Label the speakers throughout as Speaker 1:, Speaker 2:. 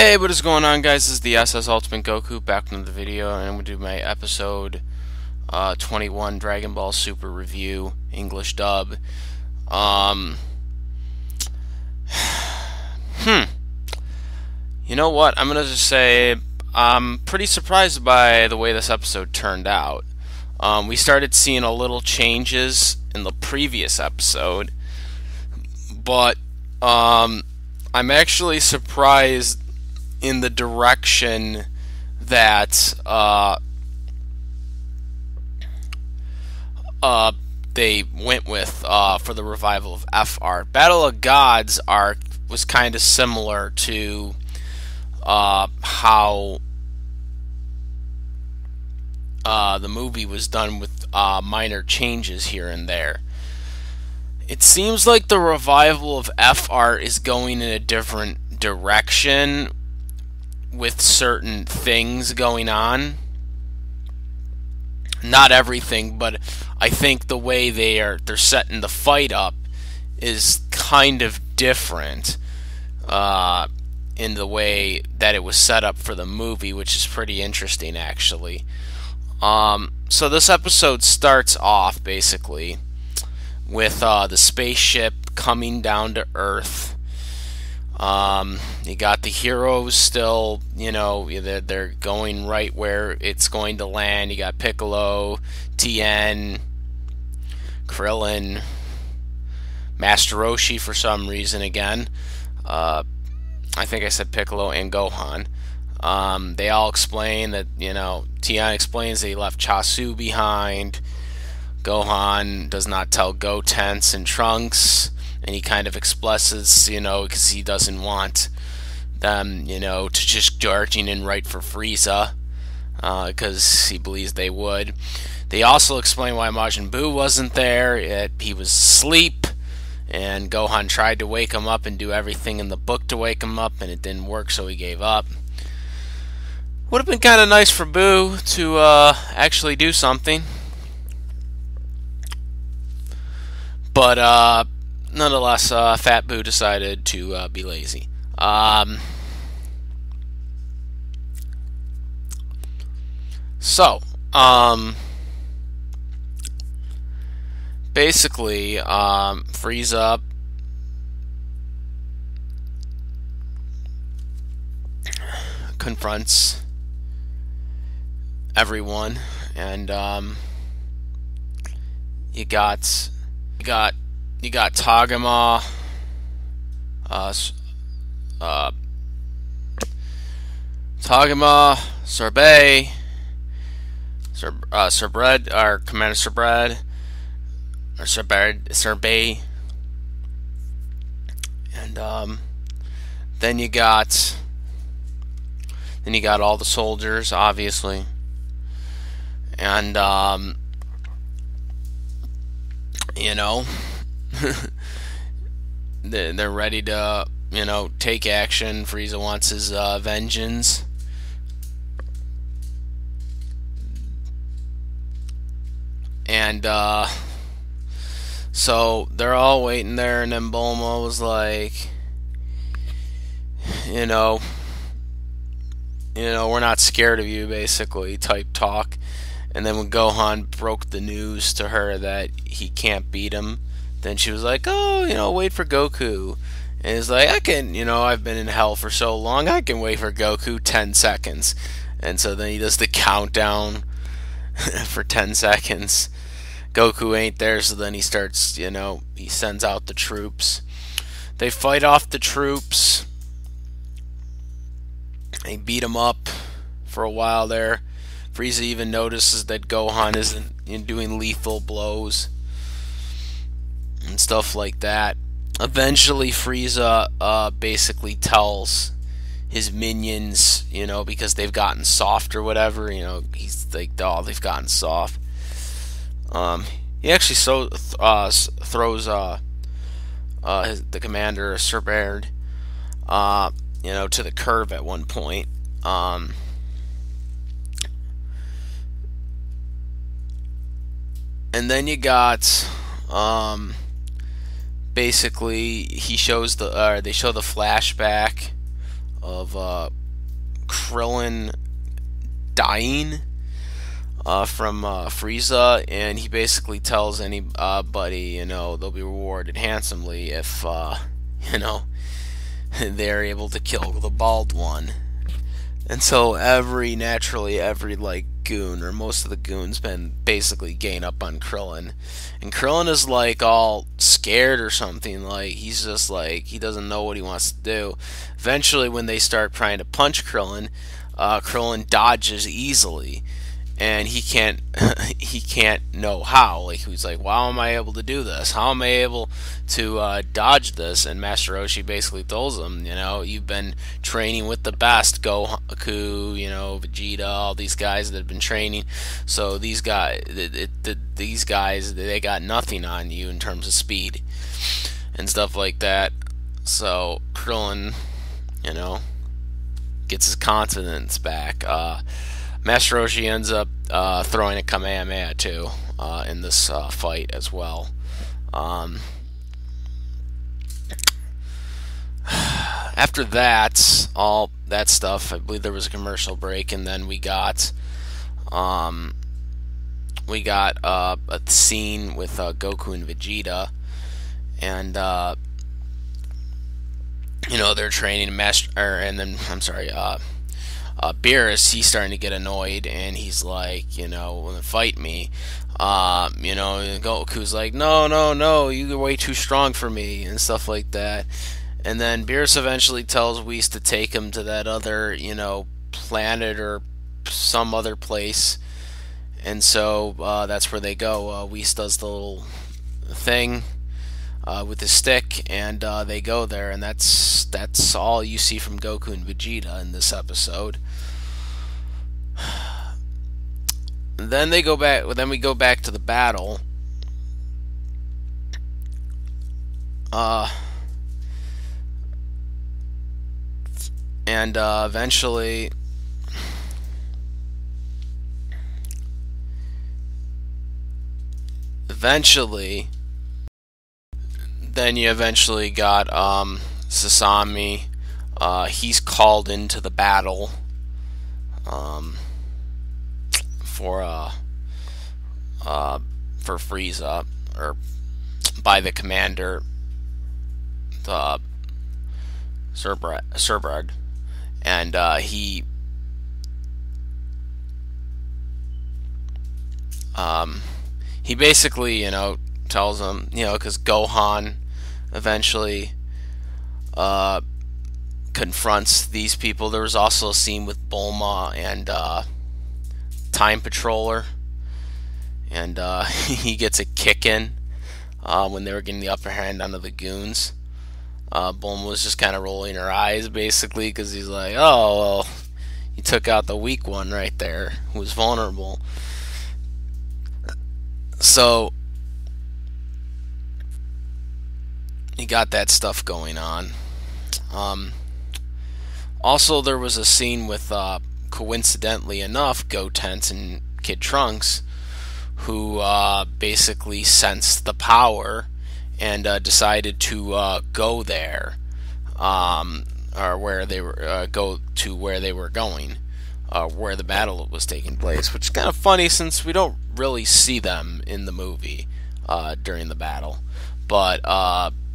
Speaker 1: Hey, what is going on, guys? This is the SS Ultimate Goku back with another video, and I'm going to do my episode 21 Dragon Ball Super Review, English dub. Um, you know what? I'm going to just say I'm pretty surprised by the way this episode turned out. We started seeing a little changes in the previous episode, but I'm actually surprised in the direction that they went with for the revival of FR. Battle of Gods arc was kind of similar to how the movie was done, with minor changes here and there. It seems like the revival of FR is going in a different direction with certain things going on. Not everything, but I think the way they're setting the fight up is kind of different in the way that it was set up for the movie, which is pretty interesting, actually. So this episode starts off basically with the spaceship coming down to Earth. You got the heroes still, they're going right where it's going to land. You got Piccolo, Tien, Krillin, Master Roshi for some reason again. I think I said Piccolo and Gohan. They all explain that, Tien explains that he left Chasu behind. Gohan does not tell Gotenks and Trunks, and he kind of expresses, because he doesn't want them, to just charging in right for Frieza, because he believes they would. They also explain why Majin Buu wasn't there. He was asleep, and Gohan tried to wake him up and do everything in the book to wake him up, and it didn't work, so he gave up. Would have been kind of nice for Buu to actually do something. But nonetheless, Fat Boo decided to be lazy. Basically, Frieza confronts everyone, and you got Tagoma, Sorbet, Sorbet, or Commander Sorbet, or Sorbet, and then you got all the soldiers, obviously, and they're ready to, take action. Frieza wants his vengeance. And so they're all waiting there, and then Bulma was like, we're not scared of you, basically, type talk. And then when Gohan broke the news to her that he can't beat him, then she was like, oh, wait for Goku. And he's like, I can, I've been in hell for so long, I can wait for Goku 10 seconds. And so then he does the countdown for 10 seconds. Goku ain't there, so then he starts, he sends out the troops. They fight off the troops. They beat him up for a while there. Frieza even notices that Gohan isn't doing lethal blows and stuff like that. Eventually, Frieza basically tells his minions, because they've gotten soft or whatever, he's like, oh, they've gotten soft. He actually throws the commander, Sir Baird, to the curve at one point. And then you got basically they show the flashback of Krillin dying from Frieza, and he basically tells anybody, they'll be rewarded handsomely if, they're able to kill the bald one. And so naturally every like goon or most of the goons been basically gain up on Krillin, and Krillin is like all scared or something. Like he's just like he doesn't know what he wants to do. Eventually, when they start trying to punch Krillin, Krillin dodges easily, and he can't know how. Like he's like, how am I able to do this? How am I able to dodge this? And Master Roshi basically tells him, you've been training with the best, Goku, Vegeta, all these guys that have been training. So these guys, they got nothing on you in terms of speed and stuff like that. So Krillin, gets his confidence back. Master Roshi ends up throwing a Kamehameha too in this fight as well. After that, all that stuff, I believe there was a commercial break, and then we got a scene with Goku and Vegeta, and they're training Beerus, he's starting to get annoyed, and he's like, fight me. Goku's like, no, you're way too strong for me, and stuff like that. And then Beerus eventually tells Whis to take him to that other, planet or some other place. And so that's where they go. Whis does the little thing with his stick, and they go there, and that's all you see from Goku and Vegeta in this episode. Then we go back to the battle. And eventually then you eventually got Sasami. He's called into the battle for Frieza, or by the commander, the Cerberad, and he basically tells him, because Gohan eventually confronts these people. There was also a scene with Bulma and Time Patroller, and he gets a kick in when they were getting the upper hand on the goons. Bulma was just kind of rolling her eyes, basically, because he's like, oh, well, you took out the weak one right there, who was vulnerable. So you got that stuff going on. Also, there was a scene with, coincidentally enough, Gotenks and Kid Trunks, who basically sensed the power and decided to go there, or where they were go to where they were going, where the battle was taking place, which is kind of funny since we don't really see them in the movie during the battle, but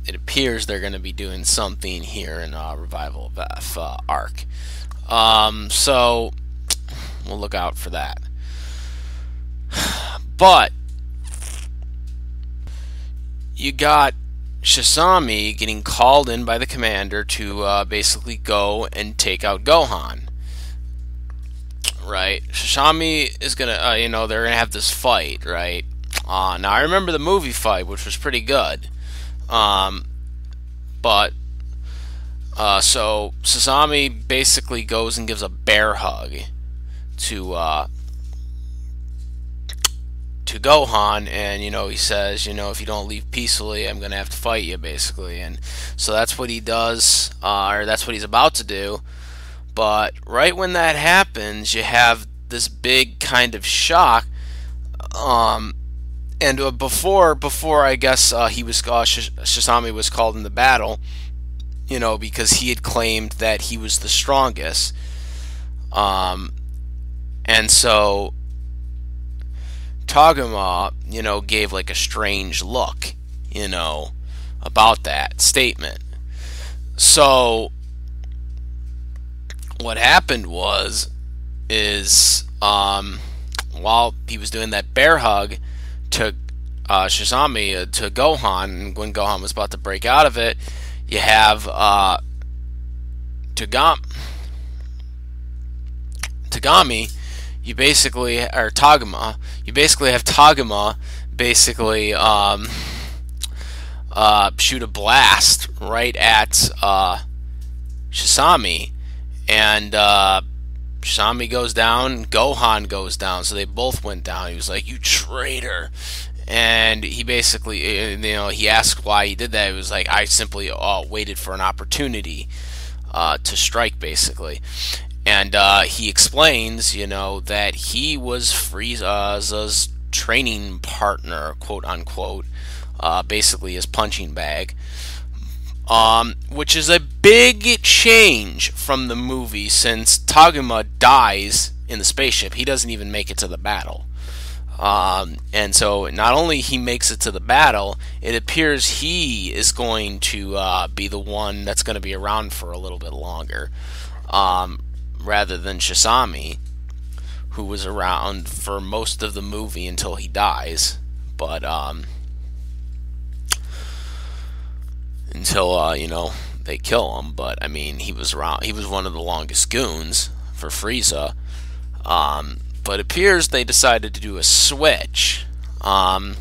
Speaker 1: it appears they're going to be doing something here in Revival of F arc. So we'll look out for that. But you got Sasami getting called in by the commander to basically go and take out Gohan. Right? Sasami is gonna, they're gonna have this fight, right? Now I remember the movie fight, which was pretty good. So Sasami basically goes and gives a bear hug to Gohan, and he says, if you don't leave peacefully, I'm gonna have to fight you, basically. And so that's what he does, or that's what he's about to do. But right when that happens, you have this big kind of shock. And before I guess Sasami was called in the battle, because he had claimed that he was the strongest. And so Tagoma, gave like a strange look, about that statement. So what happened is while he was doing that bear hug to Shizami, to Gohan, and when Gohan was about to break out of it, you have Tagami, you basically, or Tagoma, you basically have Tagoma basically shoot a blast right at Shisami, and Shisami goes down, Gohan goes down, so they both went down. He was like, "You traitor!" And he basically, he asked why he did that. He was like, "I simply waited for an opportunity to strike," basically. And he explains, that he was Frieza's training partner, quote unquote, basically his punching bag, which is a big change from the movie, since Tagoma dies in the spaceship. He doesn't even make it to the battle. And so not only he makes it to the battle, it appears he is going to be the one that's going to be around for a little bit longer, rather than Shisami, who was around for most of the movie until he dies. But until they kill him. But I mean, he was around. He was one of the longest goons for Frieza. But it appears they decided to do a switch. And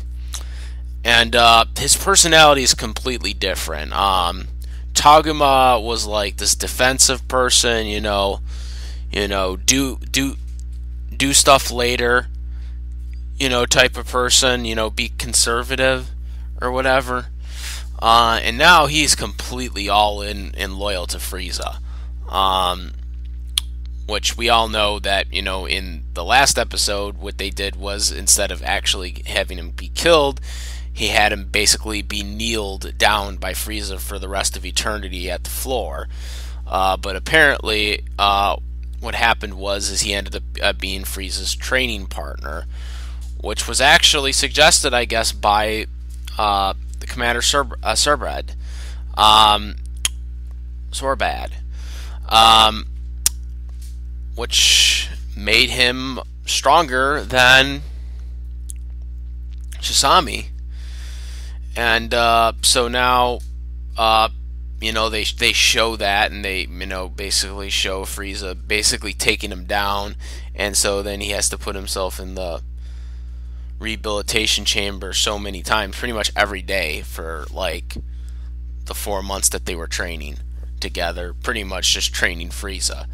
Speaker 1: his personality is completely different. Tagoma was like this defensive person, do stuff later, type of person, be conservative or whatever. And now he's completely all in and loyal to Frieza. Which we all know that, in the last episode, what they did was, instead of actually having him be killed, he had him basically be kneeled down by Frieza for the rest of eternity at the floor. But apparently, what happened is he ended up being Frieza's training partner, which was actually suggested, I guess, by the Commander Sorbad. Which made him stronger than Shisami. And so now, they show that, and they, basically show Frieza basically taking him down, and so then he has to put himself in the rehabilitation chamber so many times, pretty much every day for like the 4 months that they were training together, pretty much just training Frieza.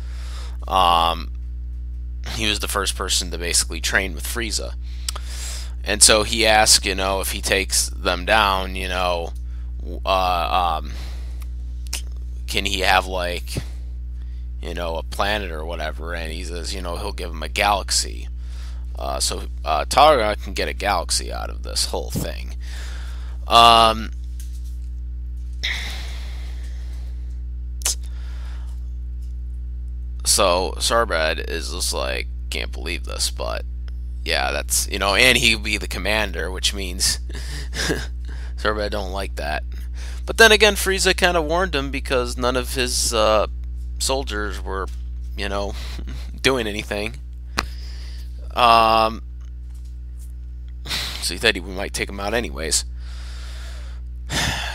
Speaker 1: He was the first person to basically train with Frieza. And so he asked, if he takes them down, can he have like, a planet or whatever? And he says, he'll give him a galaxy. So Tara can get a galaxy out of this whole thing. So Sarbad is just like, can't believe this, but yeah, that's, and he'll be the commander, which means Sarbad don't like that. But then again, Frieza kind of warned him, because none of his soldiers were, doing anything. So he thought we might take him out anyways.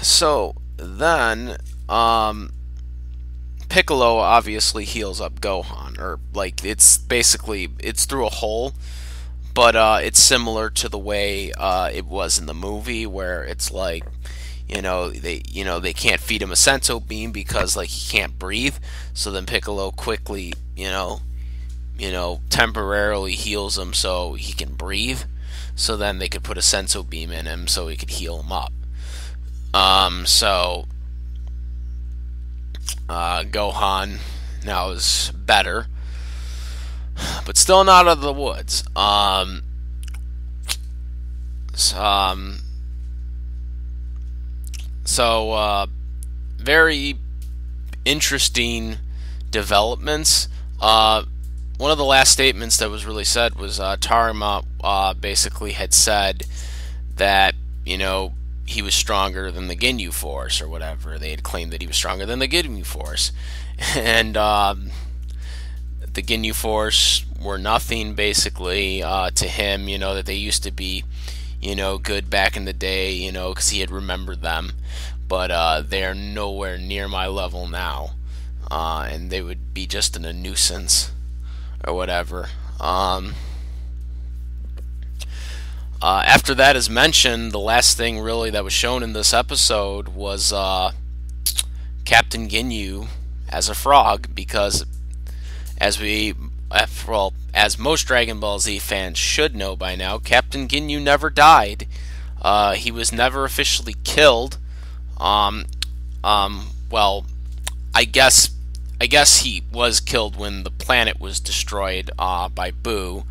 Speaker 1: So then, Piccolo obviously heals up Gohan, or like it's through a hole, but it's similar to the way it was in the movie, where it's like, they can't feed him a senso beam because like he can't breathe. So then Piccolo quickly, temporarily heals him so he can breathe. So then they could put a senso beam in him so he could heal him up. So Gohan now is better, but still not out of the woods. So very interesting developments. One of the last statements that was really said was Taruma basically had said that, he was stronger than the Ginyu Force or whatever. They had claimed that he was stronger than the Ginyu Force. And the Ginyu Force were nothing basically to him, that they used to be, good back in the day, because he had remembered them. But they are nowhere near my level now. And they would be just a nuisance or whatever. After that is mentioned, the last thing really that was shown in this episode was Captain Ginyu as a frog, because as most Dragon Ball Z fans should know by now, Captain Ginyu never died. He was never officially killed. Well, I guess he was killed when the planet was destroyed by Boo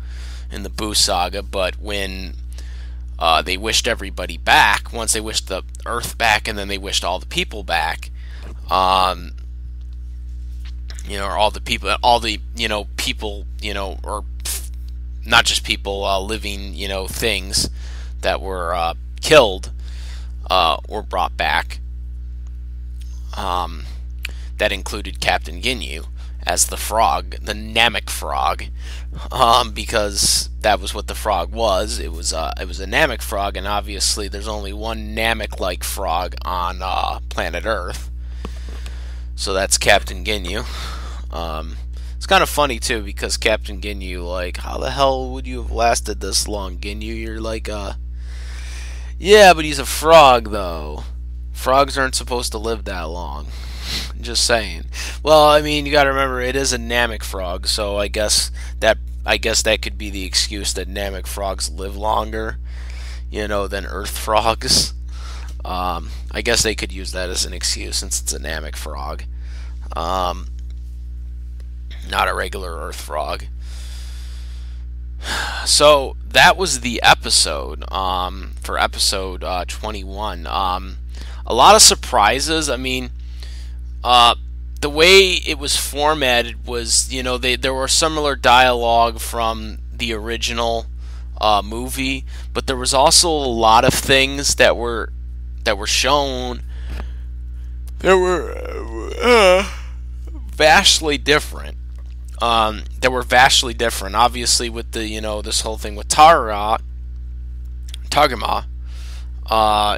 Speaker 1: in the Boo saga, but when they wished everybody back, once they wished the Earth back, and then they wished all the people back, or all the people, or not just people, living, things that were killed or brought back. That included Captain Ginyu as the frog, the Namek frog, because that was what the frog was. It was a Namek frog, and obviously there's only one Namek-like frog on planet Earth. So that's Captain Ginyu. It's kind of funny too, because Captain Ginyu, like, how the hell would you have lasted this long, Ginyu? You're like, yeah, but he's a frog though. Frogs aren't supposed to live that long. Just saying. Well, I mean, you got to remember it is a Namek frog, so I guess that could be the excuse that Namek frogs live longer, than Earth frogs. I guess they could use that as an excuse since it's a Namek frog, not a regular Earth frog. So that was the episode for episode 21. A lot of surprises. I mean, the way it was formatted was, there were similar dialogue from the original movie, but there was also a lot of things that were shown that were vastly different. Obviously, with the this whole thing with Tagoma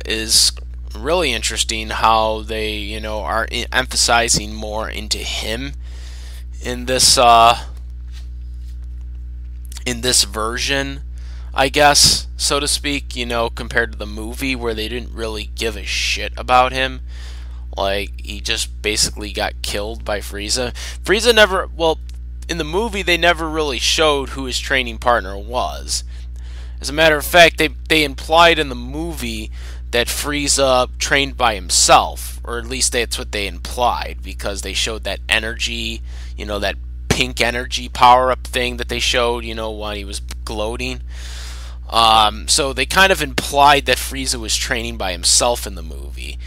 Speaker 1: is really interesting, how they are emphasizing more into him in this version, I guess, so to speak, compared to the movie, where they didn't really give a shit about him. Like, he just basically got killed by Frieza. Frieza never, well, in the movie they never really showed who his training partner was. As a matter of fact, they implied in the movie that Frieza trained by himself, or at least that's what they implied, because they showed that energy, that pink energy power-up thing that they showed, when he was gloating. So they kind of implied that Frieza was training by himself in the movie,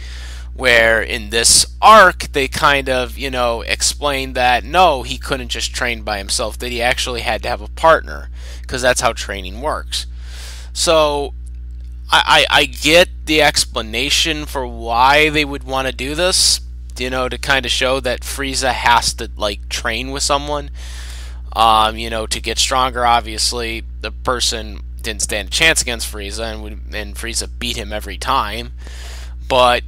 Speaker 1: where in this arc they kind of, explained that no, he couldn't just train by himself, that he actually had to have a partner, because that's how training works. So I get the explanation for why they would want to do this, to kind of show that Frieza has to, like, train with someone, to get stronger. Obviously, the person didn't stand a chance against Frieza, and Frieza beat him every time, but,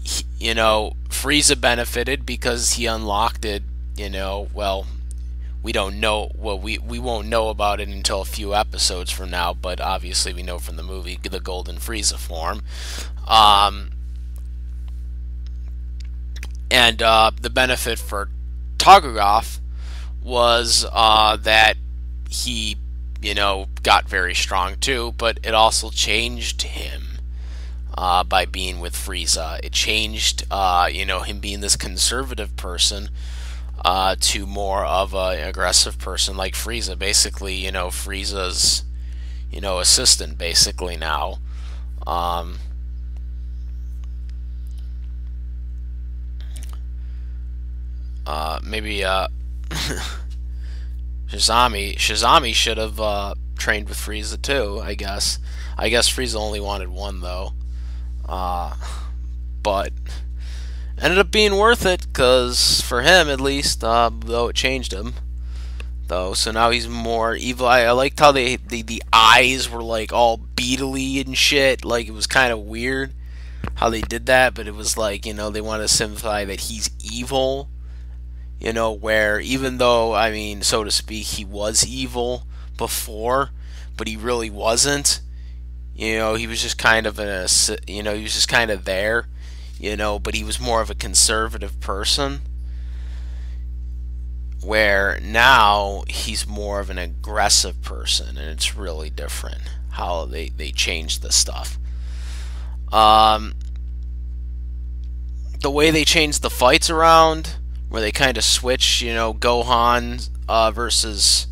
Speaker 1: Frieza benefited because he unlocked it, well, we don't know, well, we won't know about it until a few episodes from now, but obviously we know from the movie the Golden Frieza form. And the benefit for Tagoma was that he, got very strong too, but it also changed him by being with Frieza. It changed, him being this conservative person to more of an aggressive person like Frieza. Basically, Frieza's, assistant basically now. Maybe Shizami should have trained with Frieza too. I guess Frieza only wanted one though. Uh, but ended up being worth it because for him at least, though it changed him though. So now he's more evil. I liked how the eyes were like all beetly and shit. Like it was kind of weird how they did that, but it was like, they wanted to signify that he's evil. Where even though, I mean, so to speak, he was evil before, but he really wasn't. He was just kind of he was just kind of there, but he was more of a conservative person. Where now he's more of an aggressive person, and it's really different how they changed the stuff. The way they changed the fights around, where they kind of switch, Gohan versus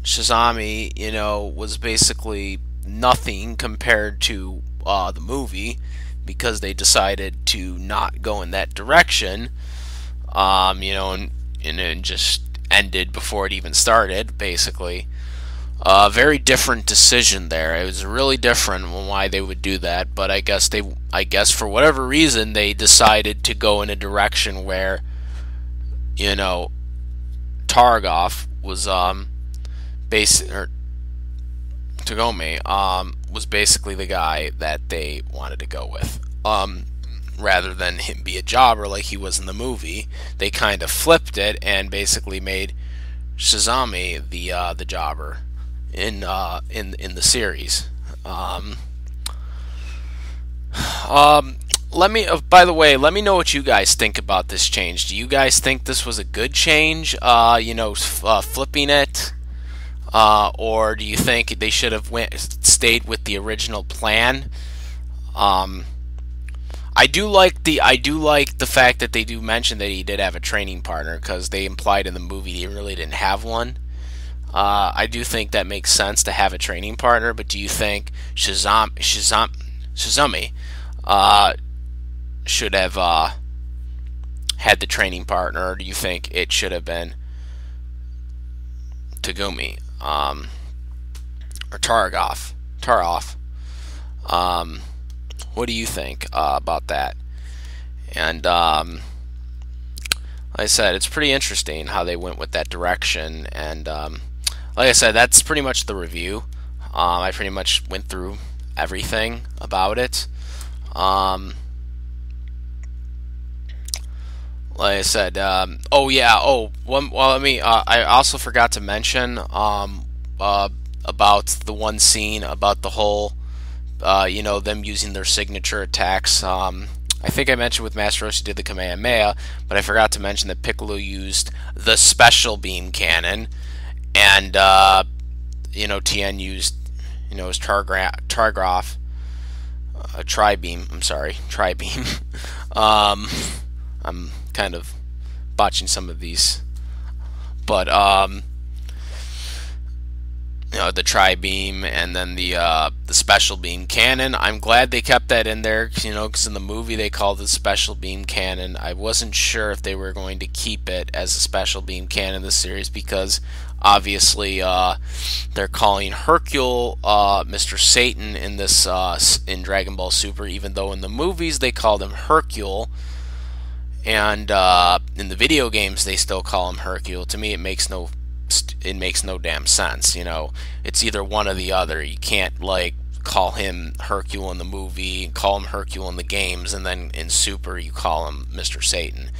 Speaker 1: Shizami, was basically nothing compared to the movie, because they decided to not go in that direction, and it just ended before it even started, basically. Very different decision there. It was really different on why they would do that, but I guess for whatever reason they decided to go in a direction where, Targoff was Tagoma was basically the guy that they wanted to go with. Rather than him be a jobber like he was in the movie, they kind of flipped it and basically made Shizami the jobber in the series. By the way, let me know what you guys think about this change. Do you guys think this was a good change? Flipping it, or do you think they should have stayed with the original plan? I do like the fact that they do mention that he did have a training partner, because they implied in the movie he really didn't have one. I do think that makes sense to have a training partner, but do you think Shizami should have had the training partner, or do you think it should have been Tagumi or Taroff? What do you think about that? And like I said, it's pretty interesting how they went with that direction. And like I said, that's pretty much the review. I pretty much went through everything about it. Like I said, I also forgot to mention about the one scene about the whole, them using their signature attacks. I think I mentioned with Master Roshi did the Kamehameha, but I forgot to mention that Piccolo used the special beam cannon, and Tien used his Targraph tri-beam. I'm sorry, tri-beam. I'm kind of botching some of these, but the tri-beam, and then the special beam cannon. I'm glad they kept that in there, because in the movie they called it special beam cannon. I wasn't sure if they were going to keep it as a special beam cannon in the series, because obviously they're calling Hercule Mr. Satan in this in Dragon Ball Super, even though in the movies they called him Hercule, and in the video games they still call him Hercule. To me, it makes no damn sense. It's either one or the other. You can't call him Hercule in the movie, call him Hercule in the games, and then in Super you call him Mr. Satan.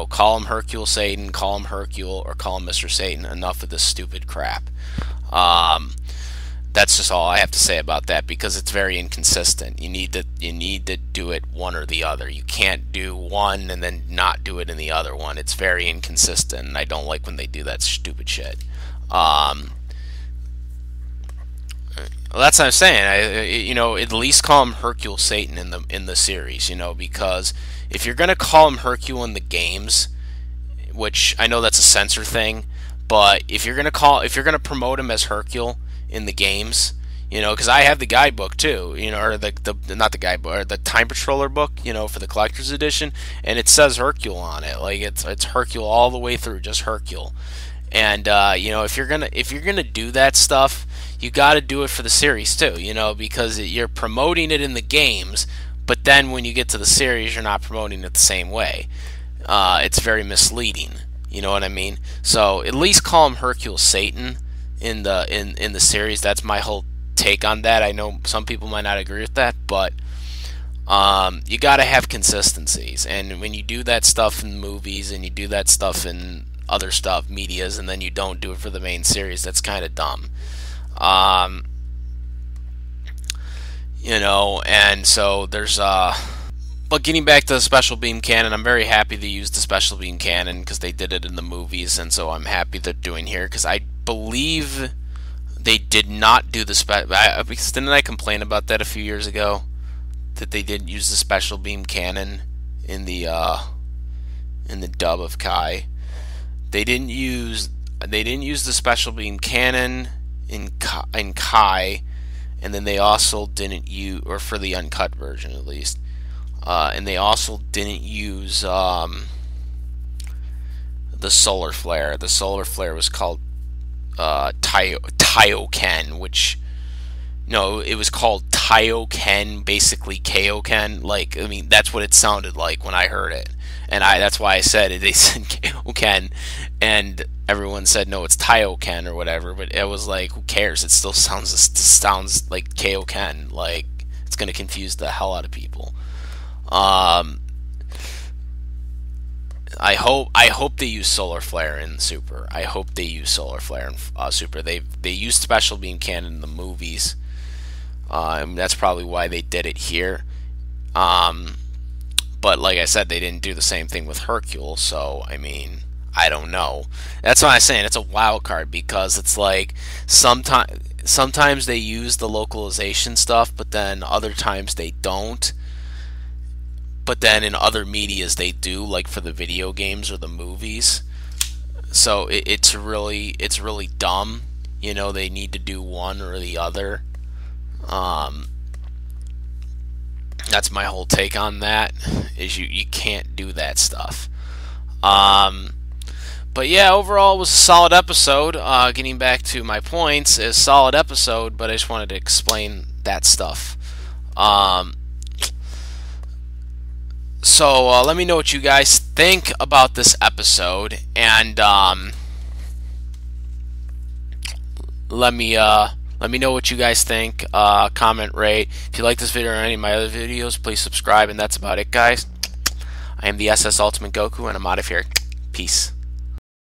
Speaker 1: Call him Hercule Satan, call him Hercule, or call him Mr. Satan. Enough of this stupid crap. That's just all I have to say about that, because it's very inconsistent. You need to do it one or the other. You can't do one and then not do it in the other one. It's very inconsistent, and I don't like when they do that stupid shit. That's what I'm saying. At least call him Hercule Satan in the series. Because if you're gonna call him Hercule in the games, which I know that's a censor thing, but if you're gonna promote him as Hercule in the games, You know, because I have the guidebook too, you know, or the not the guidebook, or the Time Patroller book, you know, for the collector's edition, and it says Hercule on it. Like it's Hercule all the way through, just Hercule. And you know, if you're gonna do that stuff, you got to do it for the series too. You know, because you're promoting it in the games, but then when you get to the series, you're not promoting it the same way. It's very misleading. You know what I mean? So at least call him Hercule Satan in the series. That's my whole take on that. I know some people might not agree with that, but you got to have consistencies. And when you do that stuff in movies and you do that stuff in other stuff, medias, and then you don't do it for the main series, that's kind of dumb. You know, and so there's but getting back to the special beam cannon, I'm very happy they used the special beam cannon because they did it in the movies, and so I'm happy they're doing here because I believe they did not do the because didn't I complain about that a few years ago, that they didn't use the special beam cannon in the dub of Kai. They didn't use the special beam cannon in Kai, and then they also didn't use, or for the uncut version at least, and they also didn't use the solar flare. The solar flare was called Taioken, which no, it was called Taioken, basically Kaioken. Like, I mean, that's what it sounded like when I heard it. And that's why I said it. They said Kaioken, and everyone said no, it's Taioken or whatever. But it was like, who cares? It still sounds like Kaioken. Like, it's gonna confuse the hell out of people. I hope they use solar flare in Super. I hope they use solar flare in Super. They used special beam cannon in the movies. And that's probably why they did it here. But like I said, they didn't do the same thing with Hercule, so I mean, I don't know. That's why I'm saying it's a wild card, because it's like sometimes they use the localization stuff, but then other times they don't. But then in other medias they do, like for the video games or the movies. So it's really dumb. You know, they need to do one or the other. That's my whole take on that, is you can't do that stuff. But yeah, overall it was a solid episode. Getting back to my points, is solid episode, but I just wanted to explain that stuff. So let me know what you guys think about this episode, and let me know what you guys think. Comment, rate. If you like this video or any of my other videos, please subscribe. And that's about it, guys. I am the SS Ultimate Goku, and I'm out of here. Peace.